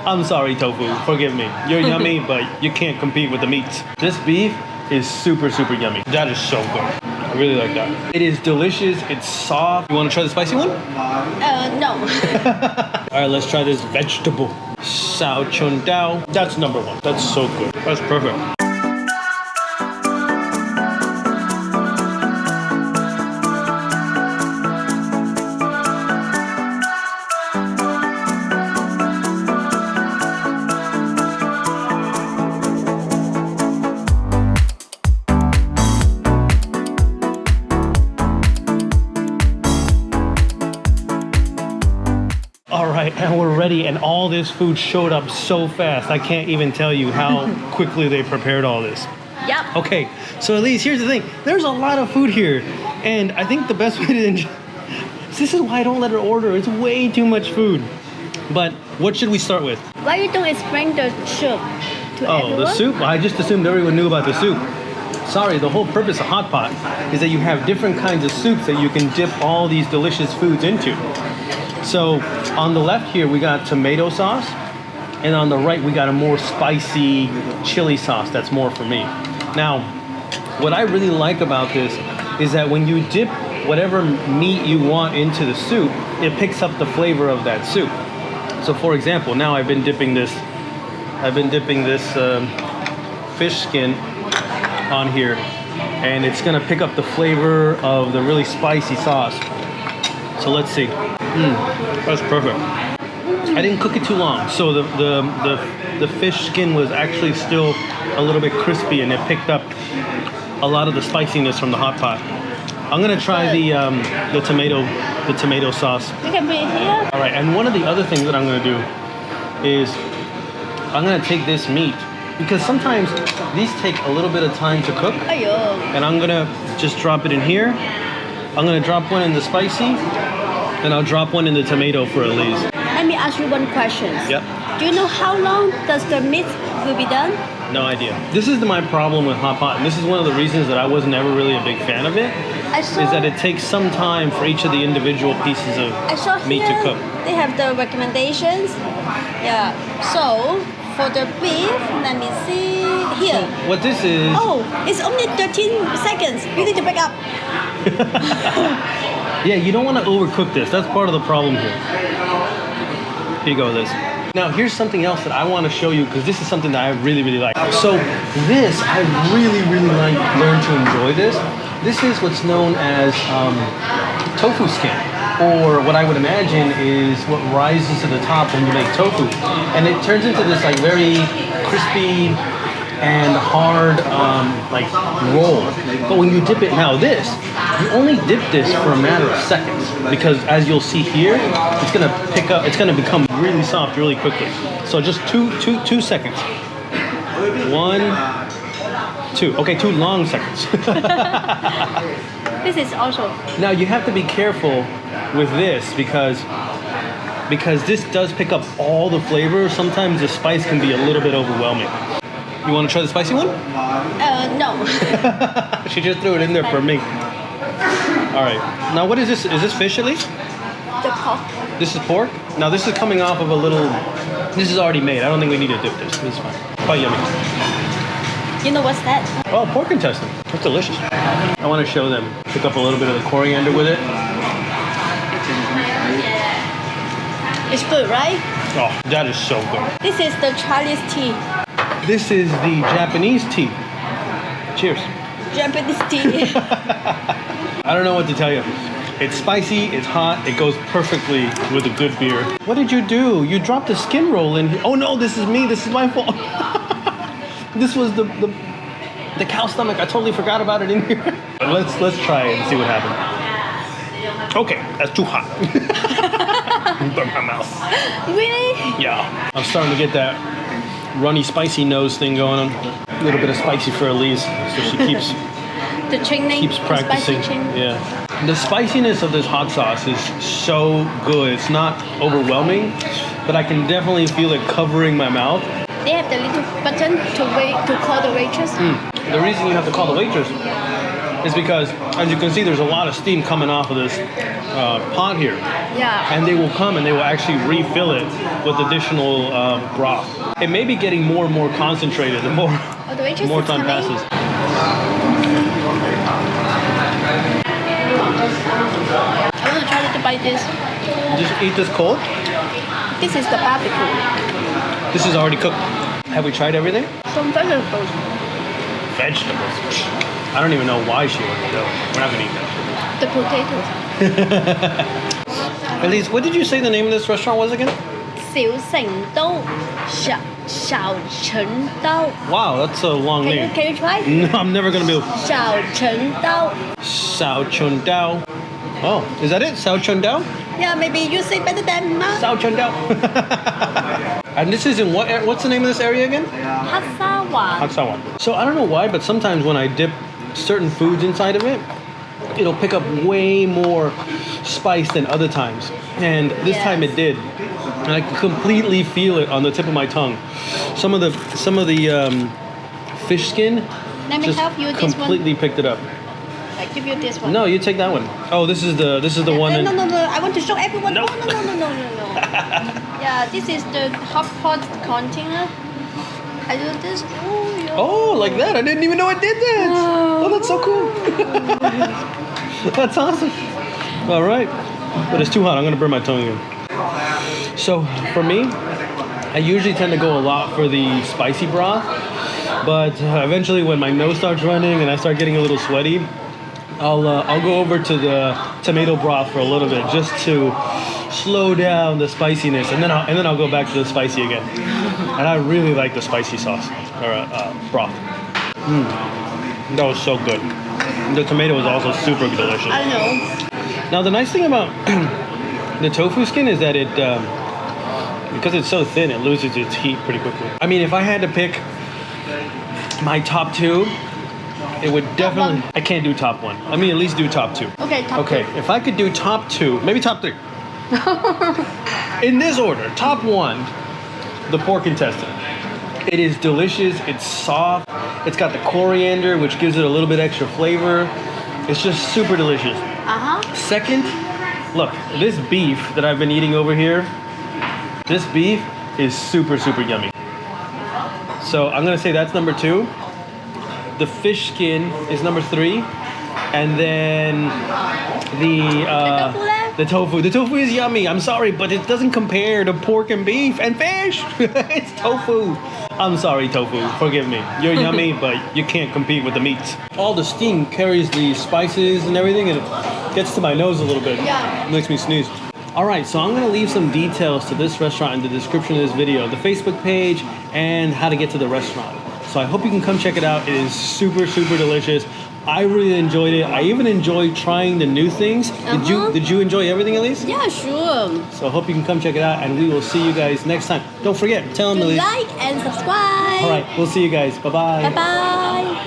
I'm sorry, tofu. Forgive me. You're yummy, but you can't compete with the meats. This beef is super, super yummy. That is so good. I really like that. It is delicious. It's soft. You want to try the spicy one? No. All right, let's try this vegetable. Sao chun dao. That's number one. That's so good. That's perfect. And we're ready, and all this food showed up so fast. I can't even tell you how quickly they prepared all this. Yep. Okay, so Elise, here's the thing. There's a lot of food here, and I think the best way to enjoy... This is why I don't let her order. It's way too much food. But what should we start with? Why you don't explain the soup to everyone? The soup? I just assumed everyone knew about the soup. Sorry, the whole purpose of hot pot is that you have different kinds of soups that you can dip all these delicious foods into. So on the left here, we got tomato sauce. And on the right, we got a more spicy chili sauce that's more for me. Now, what I really like about this is that when you dip whatever meat you want into the soup, it picks up the flavor of that soup. So for example, now I've been dipping this fish skin on here, and it's gonna pick up the flavor of the really spicy sauce. So let's see. That's perfect. I didn't cook it too long, so the fish skin was actually still a little bit crispy, and it picked up a lot of the spiciness from the hot pot. I'm gonna try the tomato sauce. You can put it here. All right, and one of the other things that I'm gonna do is I'm gonna take this meat, because sometimes these take a little bit of time to cook. Ayo. And I'm gonna just drop it in here. I'm gonna drop one in the spicy, and I'll drop one in the tomato for Elise. Let me ask you one question. Yep. Do you know how long does the meat will be done? No idea. This is my problem with hot pot, and this is one of the reasons that I was never really a big fan of it. Is that it takes some time for each of the individual pieces of meat to cook. They have the recommendations. Yeah. So for the beef, let me see here. So what this is... Oh, it's only 13 seconds. You need to back up. Yeah, you don't want to overcook this. That's part of the problem here. Here you go, Liz. Now, here's something else that I want to show you, because this is something that I really, really like. So this, I really, really learned to enjoy this. This is what's known as tofu skin, or what I would imagine is what rises to the top when you make tofu. And it turns into this like very crispy and hard like roll. But when you dip it, now this, you only dip this for a matter of seconds, because as you'll see here, it's gonna pick up, it's gonna become really soft really quickly. So just two seconds. 1, 2. Okay, 2 long seconds. This is also. Now you have to be careful with this because this does pick up all the flavor. Sometimes the spice can be a little bit overwhelming. You want to try the spicy one? No. She just threw it in there for me. All right. Now what is this? Is this fish at least? The pork. This is pork? Now this is coming off of a little... This is already made. I don't think we need to dip this. This is fine. Quite yummy. You know what's that? Oh, pork intestine. That's delicious. I want to show them. Pick up a little bit of the coriander with it. It's good, right? Oh, that is so good. This is the Chinese tea. This is the Japanese tea. Cheers. Japanese tea. I don't know what to tell you. It's spicy, it's hot, it goes perfectly with a good beer. What did you do? You dropped a skin roll in here. Oh no, this is me, this is my fault. This was the cow stomach. I totally forgot about it in here. Let's try it and see what happens. Okay, that's too hot. Burn my mouth. Really? Yeah. I'm starting to get that runny, spicy nose thing going on. A little bit of spicy for Elise, so she keeps practicing. Yeah. The spiciness of this hot sauce is so good. It's not overwhelming, but I can definitely feel it covering my mouth. They have the little button to call the waitress. The reason you have to call the waitress is because, as you can see, there's a lot of steam coming off of this pot here. Yeah. And they will come and they will actually refill it with additional broth. It may be getting more and more concentrated the more, Oh, the waitress more is time coming. passes. I want to try to bite this. Just eat this cold. This is the barbecue. This is already cooked. Have we tried everything? Some vegetables. Vegetables. I don't even know why she would do. We're not gonna eat The potatoes. that. Elise, what did you say the name of this restaurant was again? 小成都小成都. Wow, that's a long name. Can you try? No, I'm never gonna be able. 小成都. Sao Chun Dao. Oh, is that it? Sao Chun Dao? Yeah, maybe you say better than me. Sao Chun Dao. And this is in what? What's the name of this area again? 黑沙環. Haksawa. So I don't know why, but sometimes when I dip certain foods inside of it, it'll pick up way more spice than other times. And this Yes. time it did. And I could completely feel it on the tip of my tongue. Some of the fish skin Let me just help you with this one. completely picked it up. I give you this one. No, you take that one. Oh, this is the one. No, that- no, no, no. I want to show everyone. No. No. Yeah, this is the hot pot container. I do this. Oh, yeah. Oh, like that. I didn't even know it did that. Oh, that's so cool. That's awesome. All right. But it's too hot. I'm going to burn my tongue again. So for me, I usually tend to go a lot for the spicy broth. But eventually when my nose starts running and I start getting a little sweaty, I'll go over to the tomato broth for a little bit just to slow down the spiciness, and then I'll go back to the spicy again. And I really like the spicy sauce or broth. That was so good. The tomato was also super delicious. I know. Now the nice thing about the tofu skin is that it, because it's so thin, it loses its heat pretty quickly. I mean, if I had to pick my top two, it would definitely. one. I can't do top one. I mean, at least do top two. Okay, top Okay, if I could do top two, maybe top three. In this order, top one, the pork intestine. It is delicious. It's soft. It's got the coriander, which gives it a little bit extra flavor. It's just super delicious. Second, look, this beef that I've been eating over here, this beef is super, super yummy. So I'm gonna say that's number two. The fish skin is number three. And then the tofu. The tofu is yummy. I'm sorry, but it doesn't compare to pork and beef and fish. It's tofu. I'm sorry, tofu. Forgive me. You're yummy, but you can't compete with the meats. All the steam carries the spices and everything, and it gets to my nose a little bit. Yeah. Makes me sneeze. All right, so I'm gonna leave some details to this restaurant in the description of this video, the Facebook page, and how to get to the restaurant. So I hope you can come check it out. It is super, super delicious. I really enjoyed it. I even enjoyed trying the new things. Did you enjoy everything, Elise? Yeah, sure. So I hope you can come check it out, and we will see you guys next time. Don't forget, tell them, Elise. Like and subscribe. All right, we'll see you guys. Bye-bye. Bye-bye.